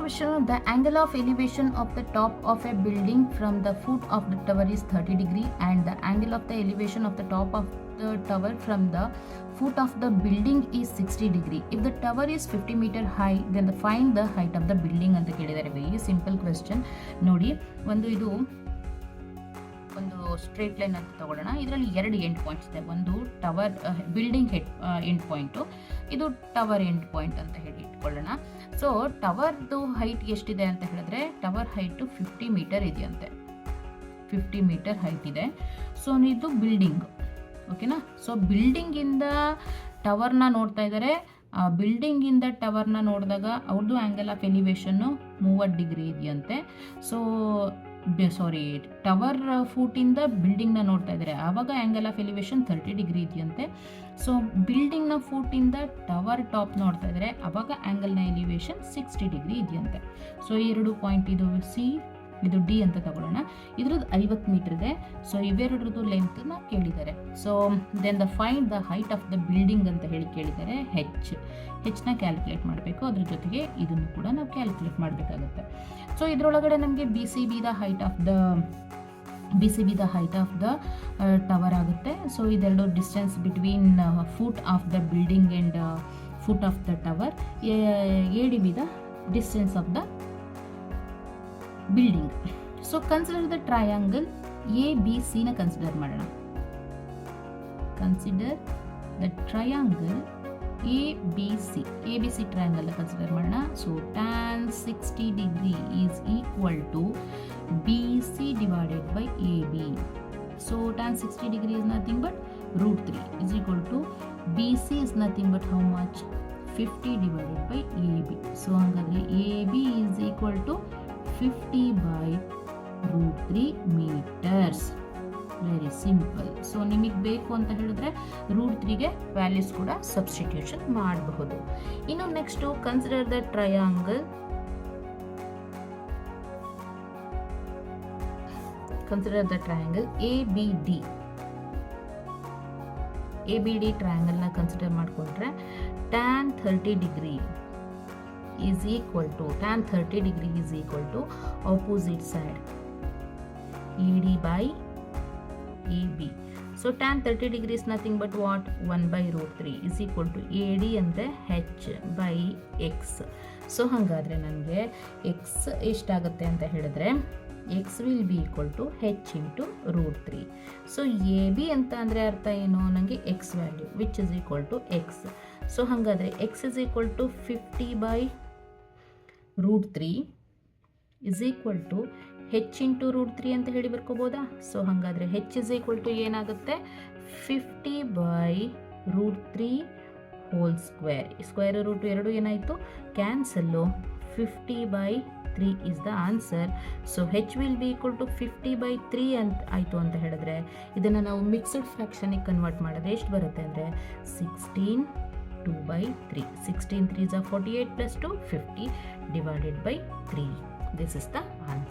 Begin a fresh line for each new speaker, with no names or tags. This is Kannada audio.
question, the angle of elevation of the top of a building from the foot of the tower is 30 degree and the angle of the elevation of the top of the tower from the foot of the building is 60 degree. If the tower is 50 meter high, then find the height of the building ಅಂತ ಕೇಳಿದ್ದಾರೆ. Very simple question. ನೋಡಿ, ಇದು ಒಂದು ಸ್ಟ್ರೇಟ್ ಲೈನ್ ಅಂತ ತಗೊಳ್ಳೋಣ. ಇದರಲ್ಲಿ ಎರಡು ಎಂಡ್ ಪಾಯಿಂಟ್ಸ್ ಇದೆ. ಒಂದು ಟವರ್ ಬಿಲ್ಡಿಂಗ್ ಎಂಡ್ ಪಾಯಿಂಟು, ಇದು ಟವರ್ ಎಂಡ್ ಪಾಯಿಂಟ್ ಅಂತ ಹೇಳಿ ಇಟ್ಕೊಳ್ಳೋಣ. ಸೊ ಟವರ್ದು ಹೈಟ್ ಎಷ್ಟಿದೆ ಅಂತ ಹೇಳಿದ್ರೆ, ಟವರ್ ಹೈಟು 50 ಮೀಟರ್ ಇದೆಯಂತೆ. 50 ಮೀಟರ್ ಹೈಟ್ ಇದೆ. ಸೊ ಇದು ಬಿಲ್ಡಿಂಗ್, ಓಕೆನಾ. ಸೊ ಬಿಲ್ಡಿಂಗಿಂದ ಟವರ್ನ ನೋಡ್ತಾ ಇದ್ದಾರೆ. ಬಿಲ್ಡಿಂಗಿಂದ ಟವರ್ನ ನೋಡಿದಾಗ ಅವ್ರದ್ದು ಆ್ಯಂಗಲ್ ಆಫ್ ಎಲಿವೇಶನ್ನು 30 ಡಿಗ್ರಿ ಇದೆಯಂತೆ. ಸೊ ಟವರ್ ಫೂಟಿಂದ ಬಿಲ್ಡಿಂಗ್ನ ನೋಡ್ತಾ ಇದ್ದಾರೆ, ಆವಾಗ ಆ್ಯಂಗಲ್ ಆಫ್ ಎಲಿವೇಶನ್ 30 ಡಿಗ್ರಿ ಇದೆಯಂತೆ. ಸೊ ಬಿಲ್ಡಿಂಗ್ನ ಫೂಟಿಂದ ಟವರ್ ಟಾಪ್ ನೋಡ್ತಾ ಇದ್ದಾರೆ, ಆವಾಗ ಆ್ಯಂಗಲ್ನ ಎಲಿವೇಶನ್ 60 ಡಿಗ್ರಿ ಇದೆಯಂತೆ. ಸೊ ಈ ಎರಡು ಪಾಯಿಂಟ್, ಇದು ಸಿ, ಇದು ಡಿ ಅಂತ ತಗೊಳ್ಳೋಣ. ಇದ್ರದ್ದು 50 ಮೀಟರ್ ಇದೆ. ಸೊ ಇವೆರಡ್ರದ್ದು ಲೆಂತ್ನ ಕೇಳಿದ್ದಾರೆ. So then find the height of the building ಅಂತ ಹೇಳಿ ಕೇಳಿದ್ದಾರೆ. ಹೆಚ್ನ ಕ್ಯಾಲ್ಕುಲೇಟ್ ಮಾಡಬೇಕು. ಅದ್ರ ಜೊತೆಗೆ ಇದನ್ನು ಕೂಡ ನಾವು ಕ್ಯಾಲ್ಕುಲೇಟ್ ಮಾಡಬೇಕಾಗುತ್ತೆ. ಸೊ ಇದರೊಳಗಡೆ ನಮಗೆ B C be the height of the tower ಆಗುತ್ತೆ. ಸೊ ಇದೆರಡು distance between foot of the building and foot of the tower. A D be the distance of the building. So consider the triangle A B C ನ ಕನ್ಸಿಡರ್ ಮಾಡೋಣ. Consider the triangle A B C triangle consider ಮಾಡೋಣ. So tan 60 degree is equal to B C divided by A B. So tan 60 degree is nothing but √3 is equal to BC is nothing but how much? 50 divided by AB. So ಹಾಗಾದರೆ AB is equal to 50 by √3 meters. Very simple. So ನಿಮಗೆ ಬೇಕು ಅಂತ ಹೇಳಿದ್ರೆ √3ಗೆ ವ್ಯಾಲ್ಯೂಸ್ ಕೂಡ ಸಬ್ಸ್ಟಿಟ್ಯೂಷನ್ ಮಾಡಬಹುದು. ಇನ್ನು next consider the triangle ABD. ಟ್ರಯಾಂಗಲ್ನ ಕನ್ಸಿಡರ್ ಮಾಡಿಕೊಂಡ್ರೆ tan 30 degree is equal to opposite side AD by AB. So tan 30 degree is nothing but what? 1 by √3 is equal to AD ಅಂದರೆ H by X. ಸೊ ಹಾಗಾದರೆ ನನಗೆ X ಎಷ್ಟಾಗುತ್ತೆ ಅಂತ ಹೇಳಿದ್ರೆ X will be equal to H into √3. So AB ಅಂತ ಅಂದರೆ ಅರ್ಥ ಏನು? ನನಗೆ X value which is equal to X. So ಹಾಗಾದರೆ X is equal to 50 by √3 is equal to H into √3 ಅಂತ ಹೇಳಿ ಬರ್ಕೋಬೋದಾ? ಸೊ ಹಾಗಾದರೆ H is equal to ಏನಾಗುತ್ತೆ? 50 by √3 whole square. Square root ಎರಡು ಏನಾಯಿತು? Cancel. 50 by 3 is the answer. So H will be equal to 50 by 3 ಅಂತ ಆಯಿತು ಅಂತ ಹೇಳಿದ್ರೆ ಇದನ್ನು ನಾವು ಮಿಕ್ಸ್ಡ್ ಫ್ರ್ಯಾಕ್ಷನಿಗೆ ಕನ್ವರ್ಟ್ ಮಾಡಿದ್ರೆ ಎಷ್ಟು ಬರುತ್ತೆ ಅಂದರೆ 16 2 by 3. 16 3 is 48 plus 2 50 divided by 3. This is the answer.